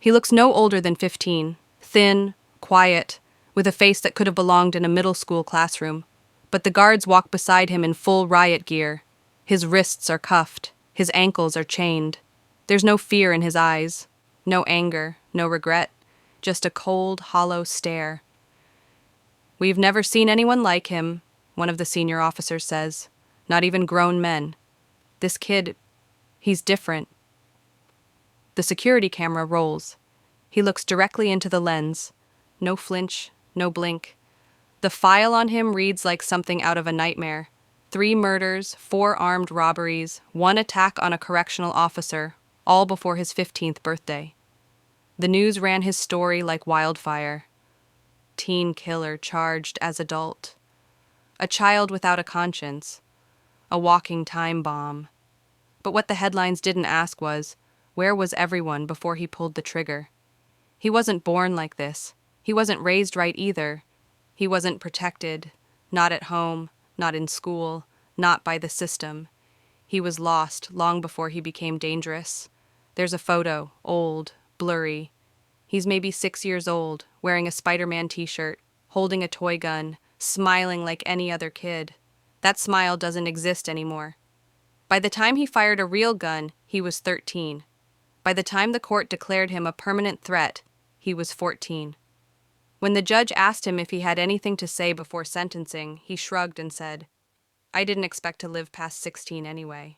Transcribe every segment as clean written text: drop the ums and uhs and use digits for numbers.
He looks no older than 15, thin, quiet, with a face that could have belonged in a middle school classroom. But the guards walk beside him in full riot gear. His wrists are cuffed, his ankles are chained. There's no fear in his eyes, no anger, no regret, just a cold, hollow stare. "We've never seen anyone like him," one of the senior officers says. "Not even grown men. This kid, he's different." The security camera rolls. He looks directly into the lens. No flinch, no blink. The file on him reads like something out of a nightmare. 3 murders, 4 armed robberies, 1 attack on a correctional officer, all before his 15th birthday. The news ran his story like wildfire. Teen killer charged as adult. A child without a conscience. A walking time bomb. But what the headlines didn't ask was, where was everyone before he pulled the trigger? He wasn't born like this. He wasn't raised right either. He wasn't protected. Not at home, not in school, not by the system. He was lost long before he became dangerous. There's a photo, old, blurry. He's maybe 6 years old, wearing a Spider-Man t-shirt, holding a toy gun, smiling like any other kid. That smile doesn't exist anymore. By the time he fired a real gun, he was 13. By the time the court declared him a permanent threat, he was 14. When the judge asked him if he had anything to say before sentencing, he shrugged and said, "I didn't expect to live past 16 anyway."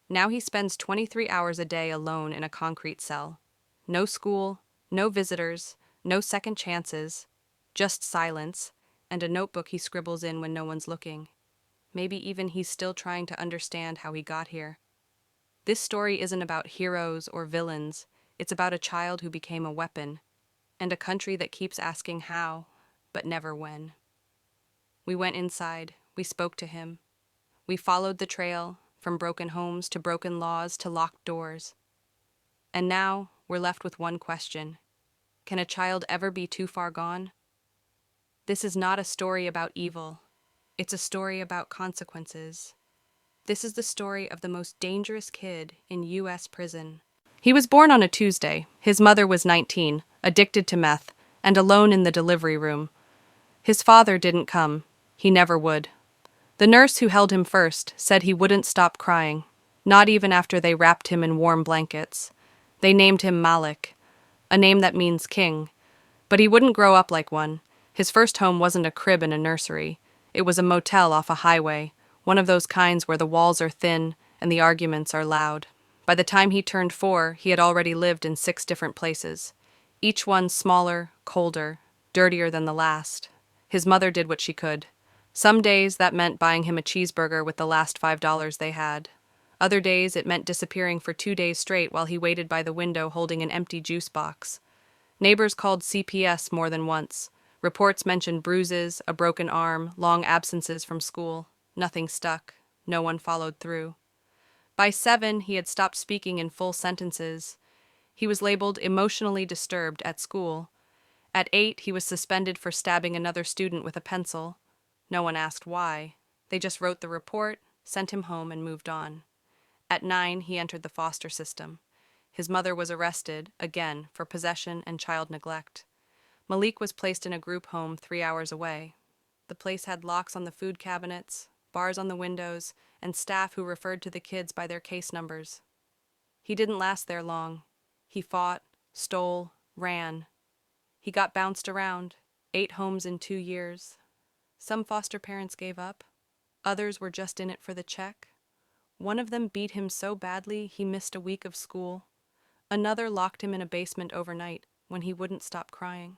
Now he spends 23 hours a day alone in a concrete cell. No school, no visitors, no second chances, just silence, and a notebook he scribbles in when no one's looking. Maybe even he's still trying to understand how he got here. This story isn't about heroes or villains. It's about a child who became a weapon, and a country that keeps asking how, but never when. We went inside. We spoke to him. We followed the trail, from broken homes to broken laws to locked doors. And now we're left with one question. Can a child ever be too far gone? This is not a story about evil. It's a story about consequences. This is the story of the most dangerous kid in U.S. prison. He was born on a Tuesday. His mother was 19, addicted to meth, and alone in the delivery room. His father didn't come. He never would. The nurse who held him first said he wouldn't stop crying, not even after they wrapped him in warm blankets. They named him Malik, a name that means king. But he wouldn't grow up like one. His first home wasn't a crib in a nursery. It was a motel off a highway, one of those kinds where the walls are thin and the arguments are loud. By the time he turned 4, he had already lived in 6 different places, each one smaller, colder, dirtier than the last. His mother did what she could. Some days that meant buying him a cheeseburger with the last $5 they had. Other days it meant disappearing for 2 days straight while he waited by the window holding an empty juice box. Neighbors called CPS more than once. Reports mentioned bruises, a broken arm, long absences from school. Nothing stuck. No one followed through. By 7, he had stopped speaking in full sentences. He was labeled emotionally disturbed at school. At 8, he was suspended for stabbing another student with a pencil. No one asked why. They just wrote the report, sent him home, and moved on. At 9, he entered the foster system. His mother was arrested, again, for possession and child neglect. Malik was placed in a group home 3 hours away. The place had locks on the food cabinets, bars on the windows, and staff who referred to the kids by their case numbers. He didn't last there long. He fought, stole, ran. He got bounced around, 8 homes in 2 years. Some foster parents gave up. Others were just in it for the check. One of them beat him so badly he missed a week of school. Another locked him in a basement overnight when he wouldn't stop crying.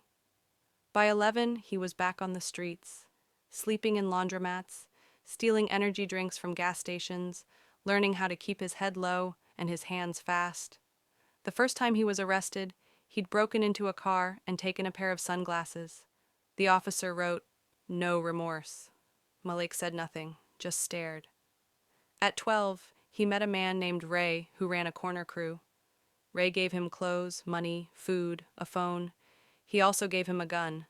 By 11, he was back on the streets, sleeping in laundromats, stealing energy drinks from gas stations, learning how to keep his head low and his hands fast. The first time he was arrested, he'd broken into a car and taken a pair of sunglasses. The officer wrote, "No remorse." Malik said nothing, just stared. At 12, he met a man named Ray who ran a corner crew. Ray gave him clothes, money, food, a phone. He also gave him a gun.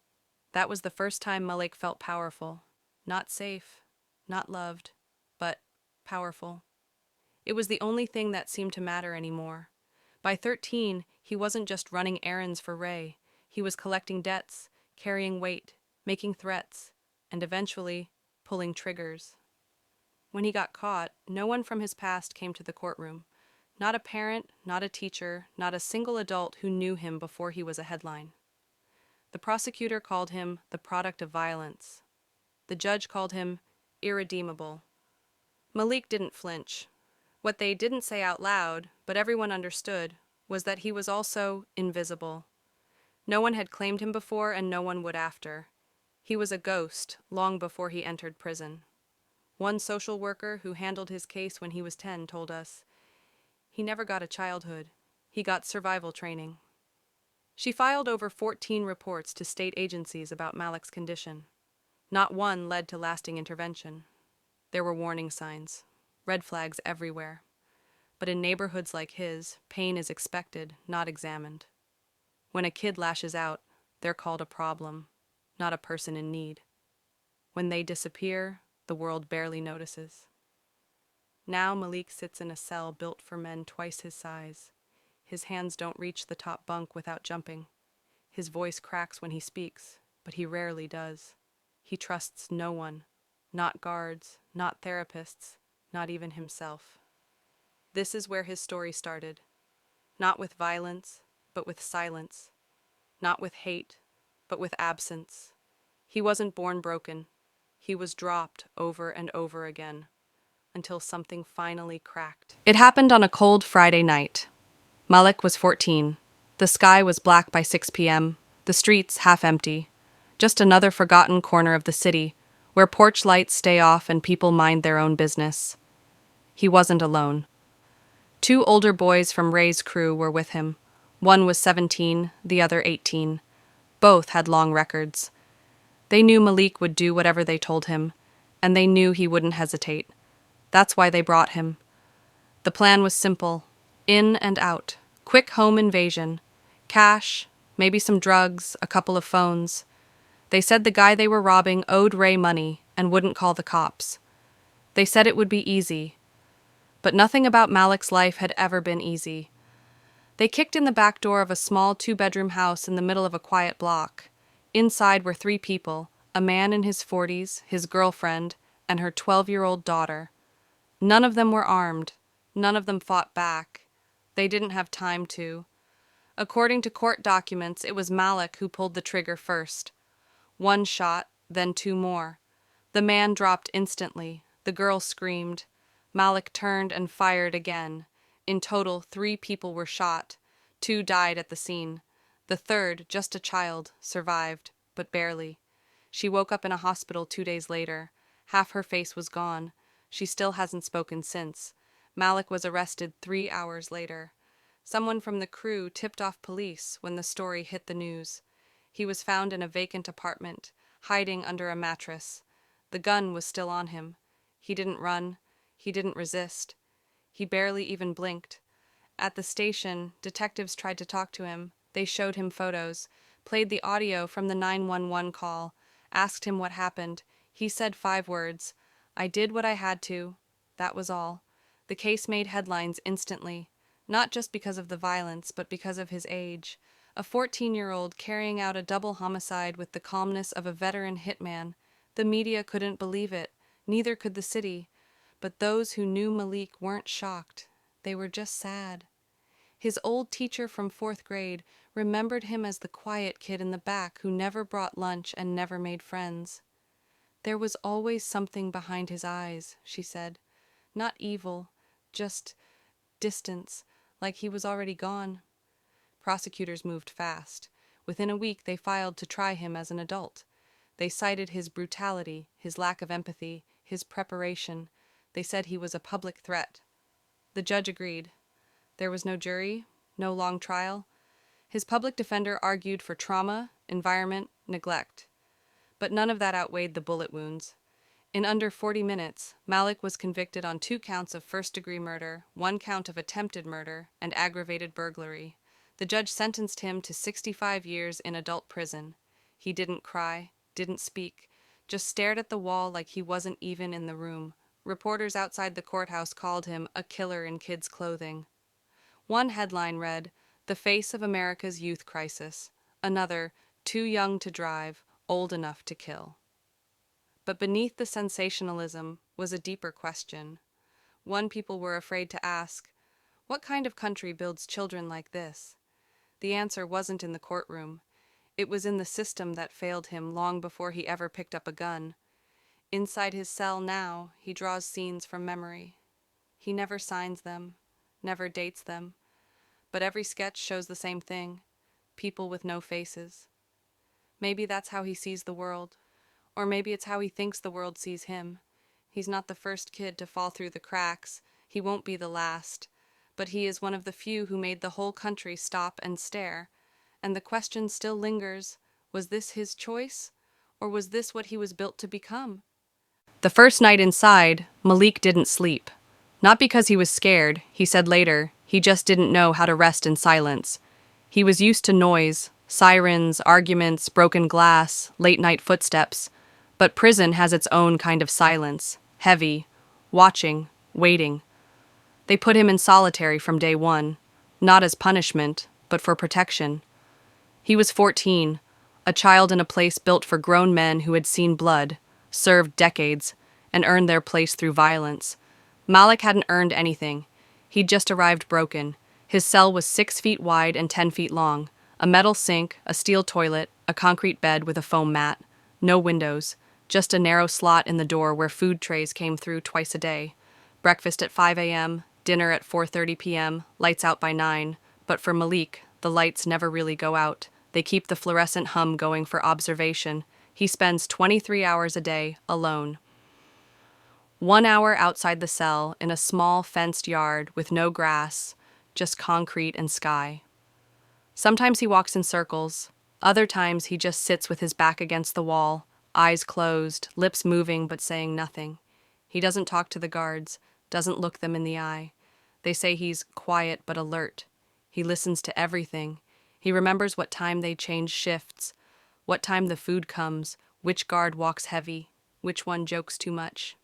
That was the first time Malik felt powerful. Not safe, not loved, but powerful. It was the only thing that seemed to matter anymore. By 13, He wasn't just running errands for Ray. He was collecting debts, carrying weight, making threats, and eventually pulling triggers. When he got caught, no one from his past came to the courtroom. Not a parent, not a teacher, not a single adult who knew him before he was a headline. The prosecutor called him the product of violence. The judge called him irredeemable. Malik didn't flinch. What they didn't say out loud, but everyone understood, was that he was also invisible. No one had claimed him before, and no one would after. He was a ghost long before he entered prison. One social worker who handled his case when he was 10 told us, "He never got a childhood. He got survival training." She filed over 14 reports to state agencies about Malik's condition. Not one led to lasting intervention. There were warning signs, red flags everywhere. But in neighborhoods like his, pain is expected, not examined. When a kid lashes out, they're called a problem, not a person in need. When they disappear, the world barely notices. Now Malik sits in a cell built for men twice his size. His hands don't reach the top bunk without jumping. His voice cracks when he speaks, but he rarely does. He trusts no one, not guards, not therapists, not even himself. This is where his story started. Not with violence, but with silence. Not with hate, but with absence. He wasn't born broken. He was dropped over and over again, until something finally cracked. It happened on a cold Friday night. Malik was 14. The sky was black by 6 p.m., the streets half empty. Just another forgotten corner of the city, where porch lights stay off and people mind their own business. He wasn't alone. 2 older boys from Ray's crew were with him. One was 17, the other 18. Both had long records. They knew Malik would do whatever they told him, and they knew he wouldn't hesitate. That's why they brought him. The plan was simple. In and out. Quick home invasion. Cash, maybe some drugs, a couple of phones. They said the guy they were robbing owed Ray money and wouldn't call the cops. They said it would be easy. But nothing about Malik's life had ever been easy. They kicked in the back door of a small 2-bedroom house in the middle of a quiet block. Inside were 3 people, a man in his 40s, his girlfriend, and her 12-year-old daughter. None of them were armed. None of them fought back. They didn't have time to. According to court documents, it was Malik who pulled the trigger first. 1 shot, then 2 more. The man dropped instantly. The girl screamed. Malik turned and fired again. In total, 3 people were shot. 2 died at the scene. The third, just a child, survived, but barely. She woke up in a hospital 2 days later. Half her face was gone. She still hasn't spoken since. Malik was arrested 3 hours later. Someone from the crew tipped off police when the story hit the news. He was found in a vacant apartment, hiding under a mattress. The gun was still on him. He didn't run. He didn't resist. He barely even blinked. At the station, detectives tried to talk to him. They showed him photos, played the audio from the 911 call, asked him what happened. He said 5 words. "I did what I had to." That was all. The case made headlines instantly, not just because of the violence, but because of his age. A 14-year-old carrying out a double homicide with the calmness of a veteran hitman. The media couldn't believe it. Neither could the city. But those who knew Malik weren't shocked. They were just sad. His old teacher from 4th grade remembered him as the quiet kid in the back who never brought lunch and never made friends. There was always something behind his eyes, she said. Not evil, just distance, like he was already gone. Prosecutors moved fast. Within a week, they filed to try him as an adult. They cited his brutality, his lack of empathy, his preparation. They said he was a public threat. The judge agreed. There was no jury, no long trial. His public defender argued for trauma, environment, neglect. But none of that outweighed the bullet wounds. In under 40 minutes, Malik was convicted on 2 counts of first-degree murder, 1 count of attempted murder, and aggravated burglary. The judge sentenced him to 65 years in adult prison. He didn't cry, didn't speak, just stared at the wall like he wasn't even in the room. Reporters outside the courthouse called him a killer in kids' clothing. One headline read, The face of America's youth crisis. Another, too young to drive, old enough to kill. But beneath the sensationalism was a deeper question. One people were afraid to ask, what kind of country builds children like this? The answer wasn't in the courtroom. It was in the system that failed him long before he ever picked up a gun. Inside his cell now, he draws scenes from memory. He never signs them, never dates them, but every sketch shows the same thing: people with no faces. Maybe that's how he sees the world, or maybe it's how he thinks the world sees him. He's not the first kid to fall through the cracks, he won't be the last, but he is one of the few who made the whole country stop and stare, and the question still lingers: was this his choice, or was this what he was built to become? The first night inside, Malik didn't sleep. Not because he was scared, he said later, he just didn't know how to rest in silence. He was used to noise, sirens, arguments, broken glass, late-night footsteps, but prison has its own kind of silence, heavy, watching, waiting. They put him in solitary from day one, not as punishment, but for protection. He was 14, a child in a place built for grown men who had seen blood, served decades, and earned their place through violence. Malik hadn't earned anything. He'd just arrived broken. His cell was 6 feet wide and 10 feet long, a metal sink, a steel toilet, a concrete bed with a foam mat. No windows, just a narrow slot in the door where food trays came through twice a day. Breakfast at 5 a.m., dinner at 4:30 p.m., lights out by 9. But for Malik, the lights never really go out. They keep the fluorescent hum going for observation. He spends 23 hours a day alone. 1 hour outside the cell in a small fenced yard with no grass, just concrete and sky. Sometimes he walks in circles. Other times he just sits with his back against the wall, eyes closed, lips moving but saying nothing. He doesn't talk to the guards, doesn't look them in the eye. They say he's quiet but alert. He listens to everything. He remembers what time they change shifts, what time the food comes, which guard walks heavy, which one jokes too much.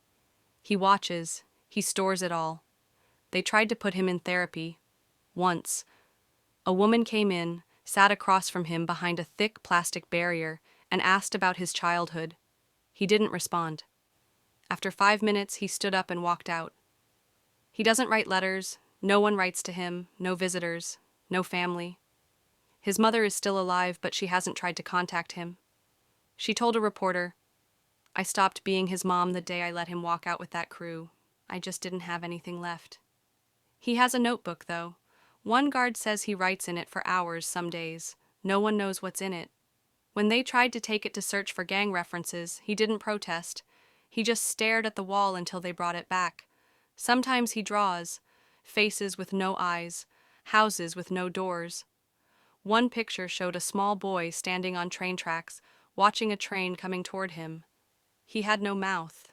He watches, he stores it all. They tried to put him in therapy. Once. A woman came in, sat across from him behind a thick plastic barrier, and asked about his childhood. He didn't respond. After 5 minutes, he stood up and walked out. He doesn't write letters, no one writes to him, no visitors, no family. His mother is still alive, but she hasn't tried to contact him. She told a reporter, "I stopped being his mom the day I let him walk out with that crew. I just didn't have anything left." He has a notebook, though. One guard says he writes in it for hours some days. No one knows what's in it. When they tried to take it to search for gang references, he didn't protest. He just stared at the wall until they brought it back. Sometimes he draws, faces with no eyes, houses with no doors. One picture showed a small boy standing on train tracks, watching a train coming toward him. He had no mouth.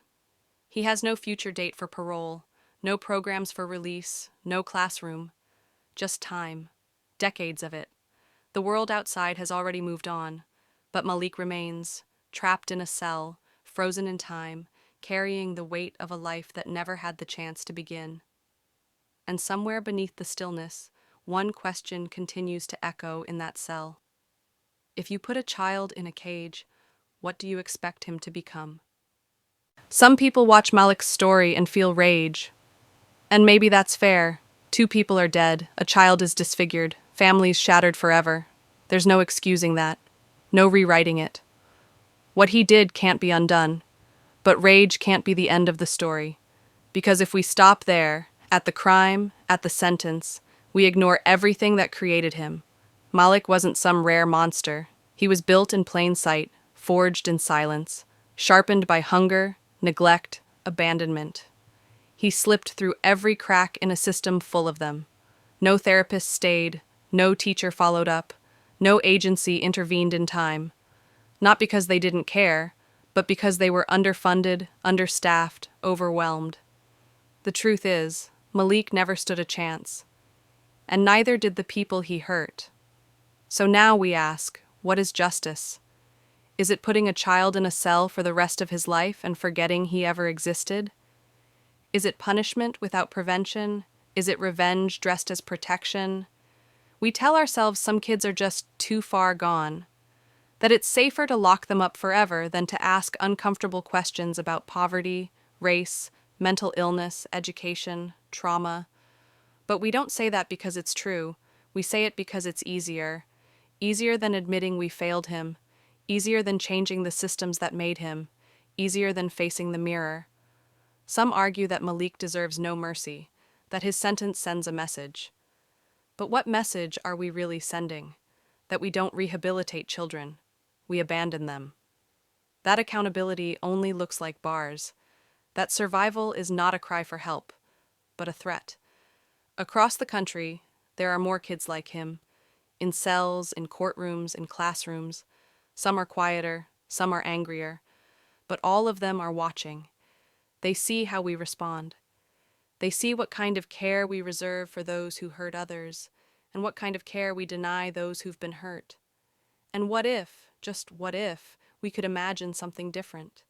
He has no future date for parole, no programs for release, no classroom. Just time. Decades of it. The world outside has already moved on, but Malik remains, trapped in a cell, frozen in time, carrying the weight of a life that never had the chance to begin. And somewhere beneath the stillness, one question continues to echo in that cell. If you put a child in a cage, what do you expect him to become? Some people watch Malik's story and feel rage. And maybe that's fair. 2 people are dead, a child is disfigured, families shattered forever. There's no excusing that, no rewriting it. What he did can't be undone, but rage can't be the end of the story. Because if we stop there, at the crime, at the sentence, we ignore everything that created him. Malik wasn't some rare monster. He was built in plain sight, forged in silence, sharpened by hunger, neglect, abandonment. He slipped through every crack in a system full of them. No therapist stayed, no teacher followed up, no agency intervened in time. Not because they didn't care, but because they were underfunded, understaffed, overwhelmed. The truth is, Malik never stood a chance. And neither did the people he hurt. So now we ask, what is justice? Is it putting a child in a cell for the rest of his life and forgetting he ever existed? Is it punishment without prevention? Is it revenge dressed as protection? We tell ourselves some kids are just too far gone, that it's safer to lock them up forever than to ask uncomfortable questions about poverty, race, mental illness, education, trauma. But we don't say that because it's true. We say it because it's easier. Easier than admitting we failed him. Easier than changing the systems that made him. Easier than facing the mirror. Some argue that Malik deserves no mercy, that his sentence sends a message. But what message are we really sending? That we don't rehabilitate children. We abandon them. That accountability only looks like bars. That survival is not a cry for help, but a threat. Across the country, there are more kids like him, in cells, in courtrooms, in classrooms. Some are quieter, some are angrier, but all of them are watching. They see how we respond. They see what kind of care we reserve for those who hurt others, and what kind of care we deny those who've been hurt. And what if, just what if, we could imagine something different?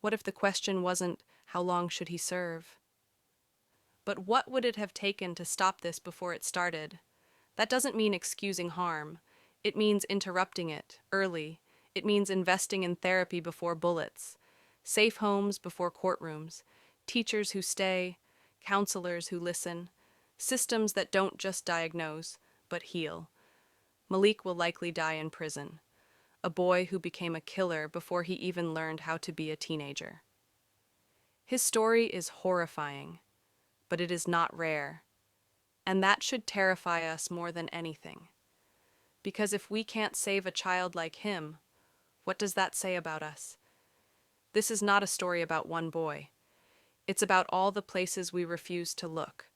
What if the question wasn't, how long should he serve? But what would it have taken to stop this before it started? That doesn't mean excusing harm. It means interrupting it, early. It means investing in therapy before bullets, safe homes before courtrooms, teachers who stay, counselors who listen, systems that don't just diagnose, but heal. Malik will likely die in prison, a boy who became a killer before he even learned how to be a teenager. His story is horrifying, but it is not rare, and that should terrify us more than anything. Because if we can't save a child like him, what does that say about us? This is not a story about one boy. It's about all the places we refused to look,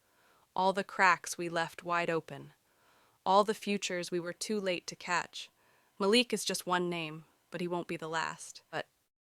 all the cracks we left wide open, all the futures we were too late to catch. Malik is just one name, but he won't be the last. But